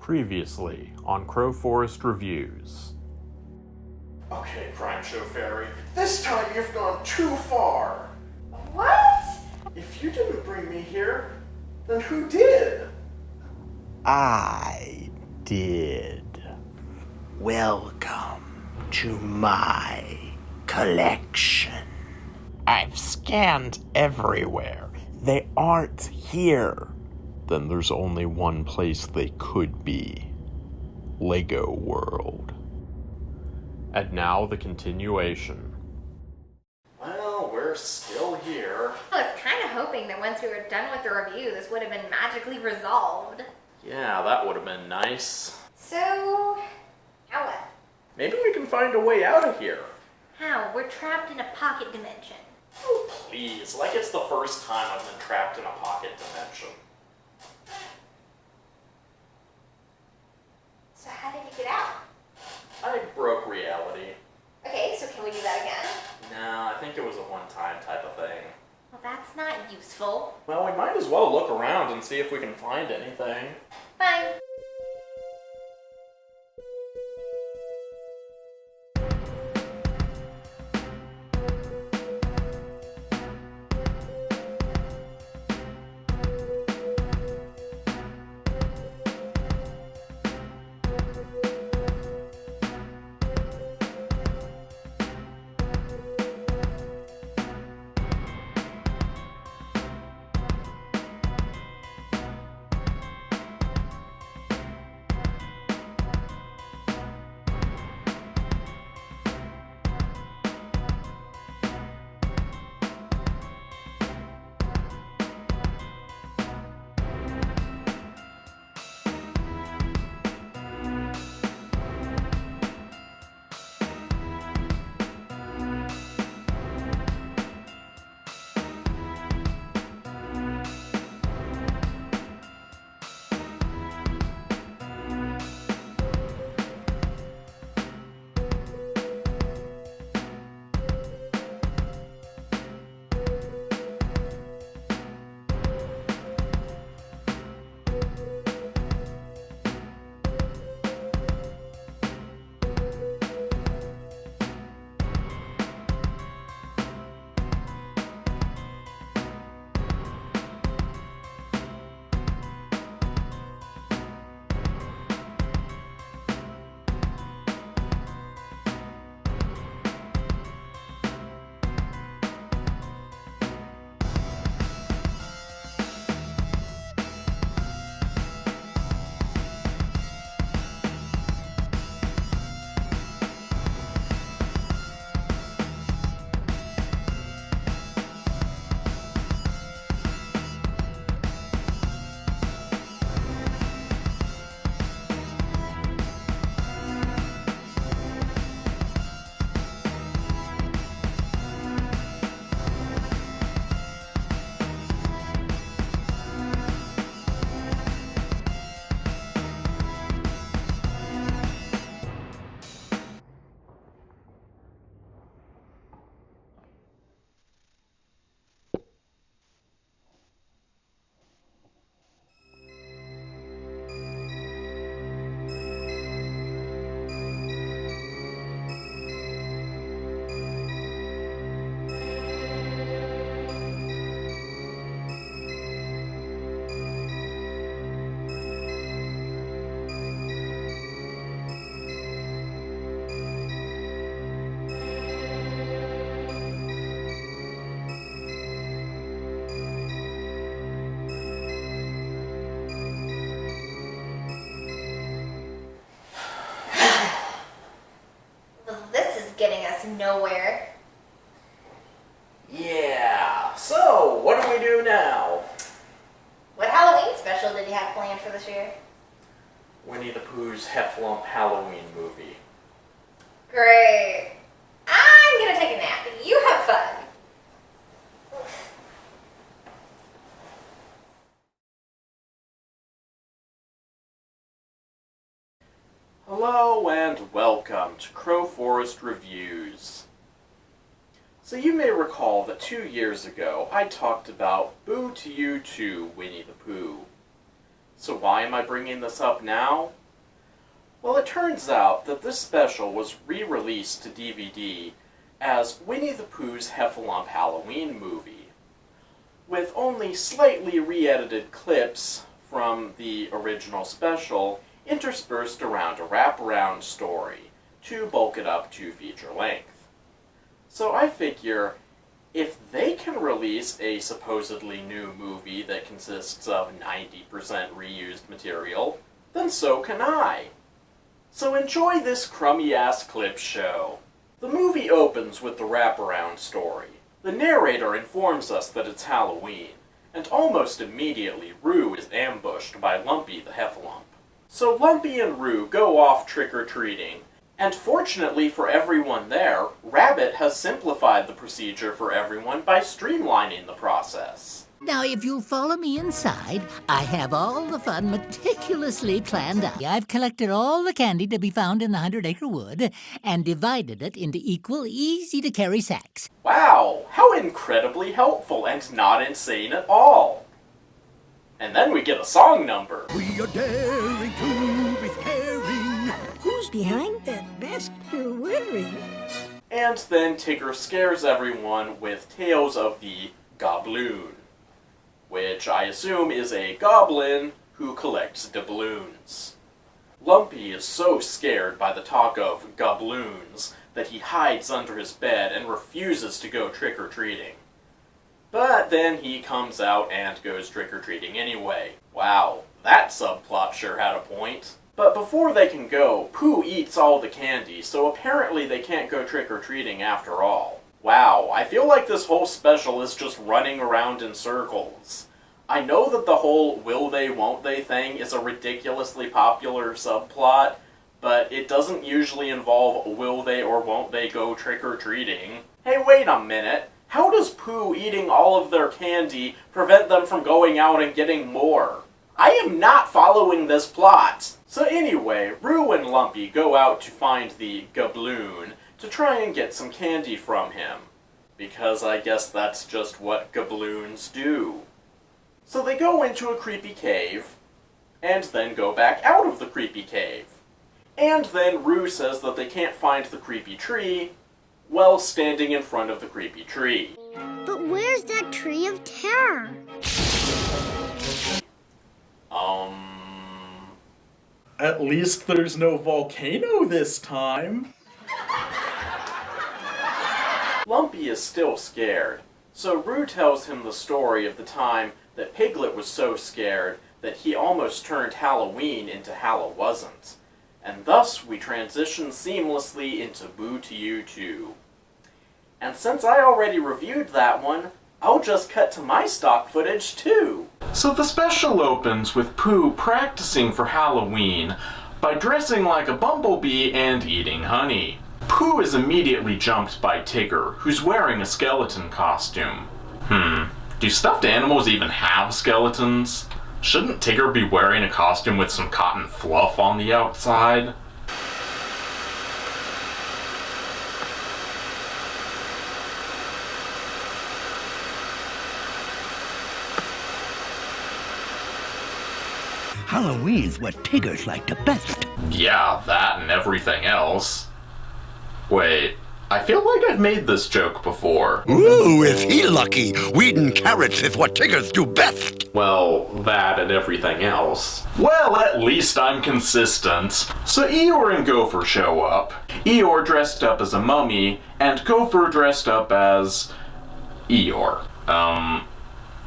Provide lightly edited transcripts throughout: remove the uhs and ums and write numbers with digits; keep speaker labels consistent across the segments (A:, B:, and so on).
A: Previously on Crowforest Reviews.
B: Okay, Crime Show Fairy, this time you've gone too far.
C: What?
B: If you didn't bring me here, then who did?
D: I did. Welcome to my collection. I've scanned everywhere. They aren't here.
A: Then there's only one place they could be. Lego World. And now the continuation.
B: Well, we're still here.
C: I was kind of hoping that once we were done with the review, this would have been magically resolved.
B: Yeah, that would have been nice.
C: So, now what?
B: Maybe we can find a way out of here.
C: How? We're trapped in a pocket dimension.
B: Oh, please, like it's the first time I've been trapped in a pocket dimension.
C: So how did you get out?
B: I broke reality.
C: Okay, so can we do that again?
B: No, I think it was a one-time type of thing.
C: Well, that's not useful.
B: Well, we might as well look around and see if we can find anything.
C: Fine. Getting us nowhere.
B: Yeah, so what do we do now?
C: What Halloween special did you have planned for this year?
B: Winnie the Pooh's Heffalump Halloween movie.
C: Great. I'm gonna take a nap. You have fun.
B: Hello and welcome to Crowforest Reviews. So you may recall that 2 years ago I talked about Boo to You Too, Winnie the Pooh. So why am I bringing this up now? Well, it turns out that this special was re-released to DVD as Winnie the Pooh's Heffalump Halloween movie, with only slightly re-edited clips from the original special interspersed around a wraparound story to bulk it up to feature length. So I figure, if they can release a supposedly new movie that consists of 90% reused material, then so can I. So enjoy this crummy-ass clip show. The movie opens with the wraparound story. The narrator informs us that it's Halloween, and almost immediately Roo is ambushed by Lumpy the Heffalump. So Lumpy and Roo go off trick-or-treating, and fortunately for everyone there, Rabbit has simplified the procedure for everyone by streamlining the process.
E: Now, if you'll follow me inside, I have all the fun meticulously planned out. I've collected all the candy to be found in the 100-acre wood and divided it into equal, easy-to-carry sacks.
B: Wow, how incredibly helpful and not insane at all. And then we get a song number.
F: We are daring to be caring. Who's behind that mask you're wearing?
B: And then Tigger scares everyone with tales of the Gobloon, which I assume is a goblin who collects doubloons. Lumpy is so scared by the talk of gobloons that he hides under his bed and refuses to go trick-or-treating. But then he comes out and goes trick-or-treating anyway. Wow, that subplot sure had a point. But before they can go, Pooh eats all the candy, so apparently they can't go trick-or-treating after all. Wow, I feel like this whole special is just running around in circles. I know that the whole will they, won't they thing is a ridiculously popular subplot, but it doesn't usually involve will they or won't they go trick-or-treating. Hey, wait a minute. How does Pooh eating all of their candy prevent them from going out and getting more? I am not following this plot. So anyway, Roo and Lumpy go out to find the Gobloon to try and get some candy from him, because I guess that's just what Gobloons do. So they go into a creepy cave, and then go back out of the creepy cave. And then Roo says that they can't find the creepy tree, while standing in front of the creepy tree.
G: But where's that tree of terror?
B: At least there's no volcano this time. Lumpy is still scared, so Roo tells him the story of the time that Piglet was so scared that he almost turned Halloween into Hallowasn't. And thus we transition seamlessly into Boo to You 2. And since I already reviewed that one, I'll just cut to my stock footage too. So the special opens with Pooh practicing for Halloween by dressing like a bumblebee and eating honey. Pooh is immediately jumped by Tigger, who's wearing a skeleton costume. Do stuffed animals even have skeletons? Shouldn't Tigger be wearing a costume with some cotton fluff on the outside?
F: Halloween's what Tiggers like the best.
B: Yeah, that and everything else. Wait, I feel like I've made this joke before.
F: Ooh, is he lucky? Weeding carrots is what Tiggers do best.
B: Well, that and everything else. Well, at least I'm consistent. So Eeyore and Gopher show up. Eeyore dressed up as a mummy, and Gopher dressed up as Eeyore.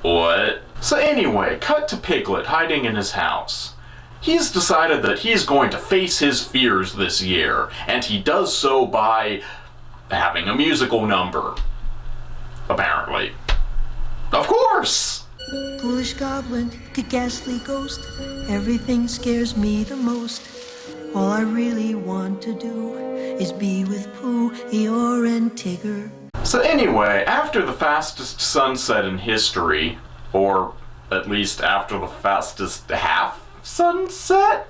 B: What? So anyway, cut to Piglet hiding in his house. He's decided that he's going to face his fears this year, and he does so by having a musical number. Apparently. Of course!
H: Foolish goblin, ghastly ghost, everything scares me the most. All I really want to do is be with Pooh, Eeyore, and Tigger.
B: So anyway, after the fastest sunset in history, or at least after the fastest half sunset?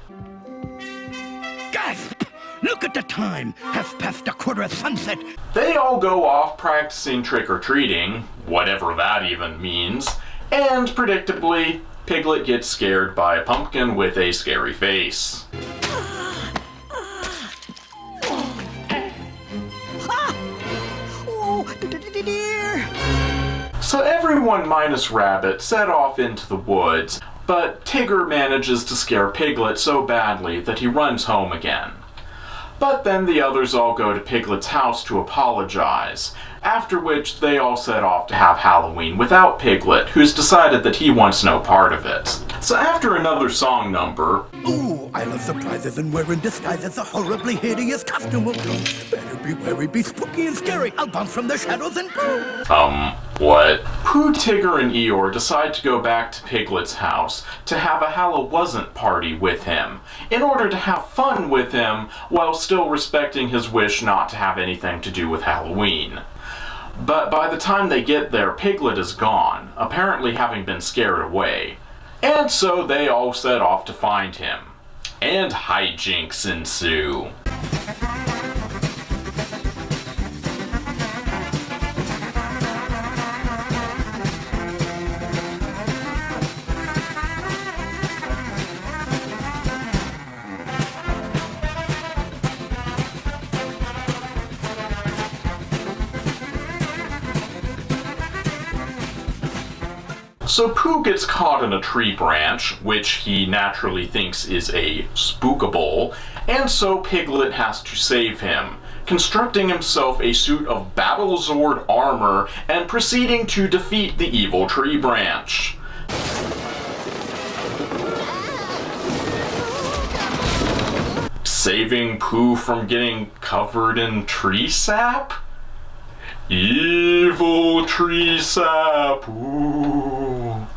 F: Gasp! Look at the time! Half past a quarter of sunset.
B: They all go off practicing trick-or-treating, whatever that even means, and predictably, Piglet gets scared by a pumpkin with a scary face.
F: Oh, dear.
B: So everyone minus Rabbit set off into the woods, but Tigger manages to scare Piglet so badly that he runs home again. But then the others all go to Piglet's house to apologize, after which they all set off to have Halloween without Piglet, who's decided that he wants no part of it. So after another song number...
F: Ooh, I love surprises and wearing disguises, a horribly hideous costume will do. Better be wary, be spooky and scary. I'll bounce from the shadows and
B: what? Pooh, Tigger, and Eeyore decide to go back to Piglet's house to have a Hallowasn't party with him, in order to have fun with him while still respecting his wish not to have anything to do with Halloween. But by the time they get there, Piglet is gone, apparently having been scared away. And so they all set off to find him. And hijinks ensue. So Pooh gets caught in a tree branch, which he naturally thinks is a spookable, and so Piglet has to save him, constructing himself a suit of Battlezord armor and proceeding to defeat the evil tree branch. Saving Pooh from getting covered in tree sap? Evil tree sap, ooh.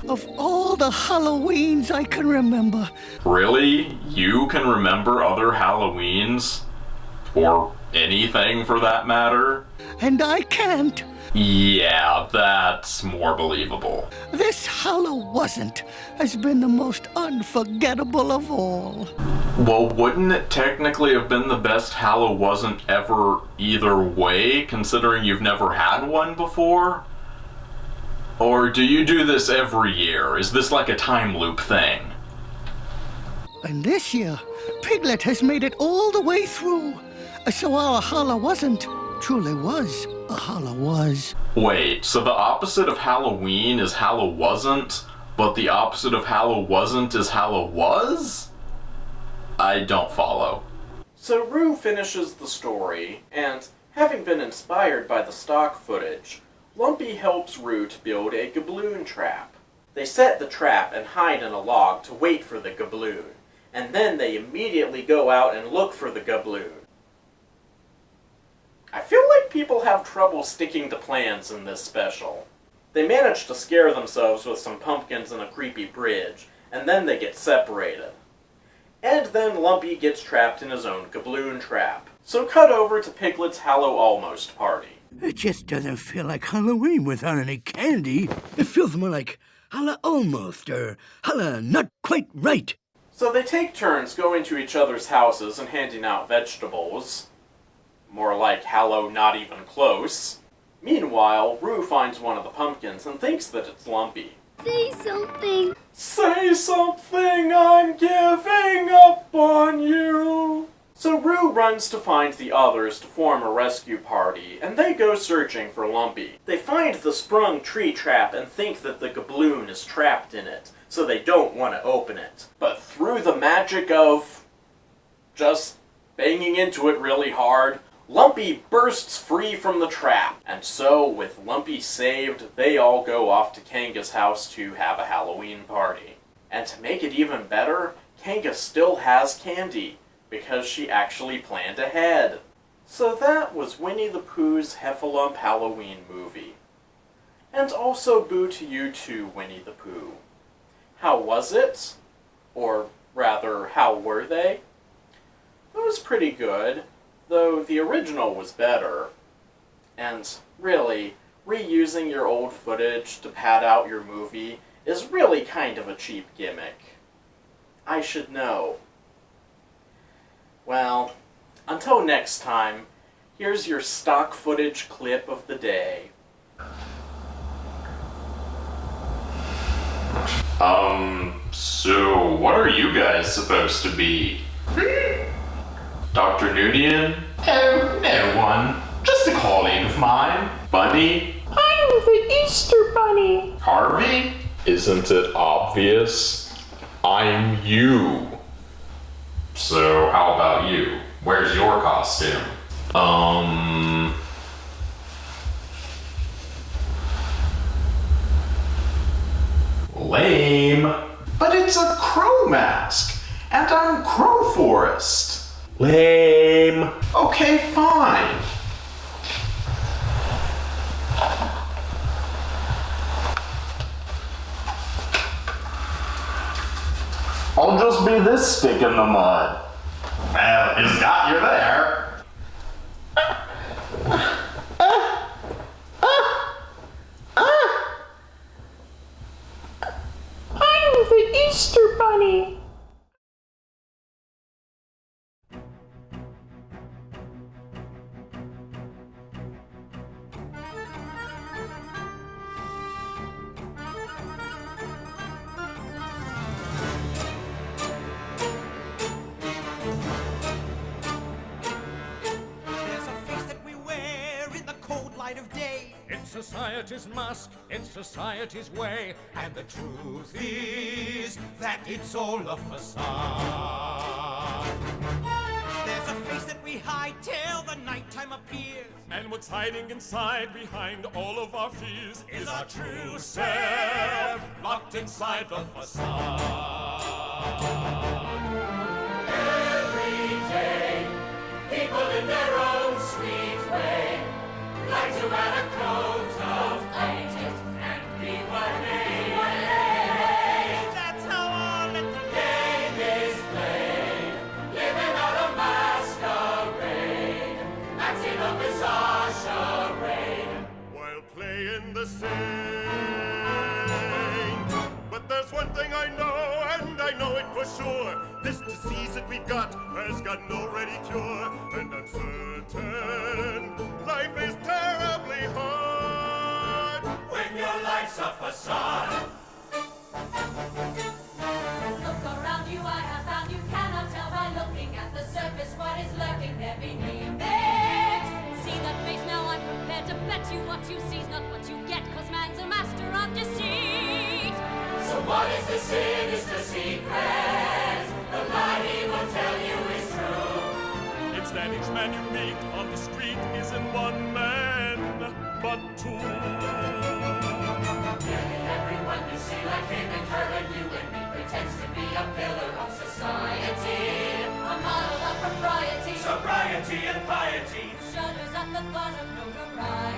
F: Of all the Halloweens I can remember.
B: Really? You can remember other Halloweens? Or anything for that matter?
F: And I can't.
B: Yeah, that's more believable.
F: This Hallowasn't has been the most unforgettable of all.
B: Well, wouldn't it technically have been the best Hallowasn't ever either way, considering you've never had one before? Or do you do this every year? Is this like a time loop thing?
F: And this year, Piglet has made it all the way through. So our Hallowasn't truly was a Hallowaz.
B: Wait, so the opposite of Halloween is Hallowasn't, but the opposite of Hallowasn't is Hallowaz? I don't follow. So Roo finishes the story, and having been inspired by the stock footage, Lumpy helps Roo to build a gabloon trap. They set the trap and hide in a log to wait for the gabloon, and then they immediately go out and look for the gabloon. I feel like people have trouble sticking to plans in this special. They manage to scare themselves with some pumpkins and a creepy bridge, and then they get separated. And then Lumpy gets trapped in his own gabloon trap. So cut over to Piglet's Hallow-Almost party.
F: It just doesn't feel like Halloween without any candy. It feels more like Halla-almost or Halla-not-quite-right.
B: So they take turns going to each other's houses and handing out vegetables. More like Hallow-not-even-close. Meanwhile, Roo finds one of the pumpkins and thinks that it's Lumpy.
G: Say something.
B: Say something, I'm giving up on you! So Roo runs to find the others to form a rescue party, and they go searching for Lumpy. They find the sprung tree trap and think that the gabloon is trapped in it, so they don't want to open it. But through the magic of just banging into it really hard, Lumpy bursts free from the trap. And so, with Lumpy saved, they all go off to Kanga's house to have a Halloween party. And to make it even better, Kanga still has candy, because she actually planned ahead. So that was Winnie the Pooh's Heffalump Halloween movie. And also boo to you too, Winnie the Pooh. How was it? Or rather, how were they? It was pretty good, though the original was better. And really, reusing your old footage to pad out your movie is really kind of a cheap gimmick. I should know. Well, until next time, here's your stock footage clip of the day.
A: So what are you guys supposed to be? Dr. Nudian? Oh, no one. Just a colleague of mine. Bunny? I'm the Easter Bunny. Harvey? Isn't it obvious? I'm you. So how about you? Where's your costume? Lame. But it's a crow mask, and I'm Crowforest. Lame. Okay, fine. I'll just be this stick in the mud. Well, he's got you there. I'm the Easter Bunny.
I: Of day. It's society's mask, it's society's way, and the truth is that it's all a facade. There's a face that we hide till the nighttime appears, and what's hiding inside behind all of our fears is our true self, locked inside the facade. Every day, people in their own sweet way like to add a coat of paint and be what they may. That's how our little game is played, living out a masquerade, acting a bizarre charade, while playing the saint. But there's one thing I know, and I know it for sure. This disease that we've got has got no ready cure, and I'm certain life is terribly hard when your life's a facade. Look around you, I have found you cannot tell by looking at the surface what is lurking there beneath it. See that face now, I'm prepared to bet you what you see's not what you get, 'cause man's a master of deceit. So what is the sinister secret? The lie he will tell you is true. It's that each man you meet on the street isn't one man, but two. Nearly everyone you see like him and her and you and me pretends to be a pillar of society, a model of propriety, sobriety and piety, shudders at the thought of notoriety.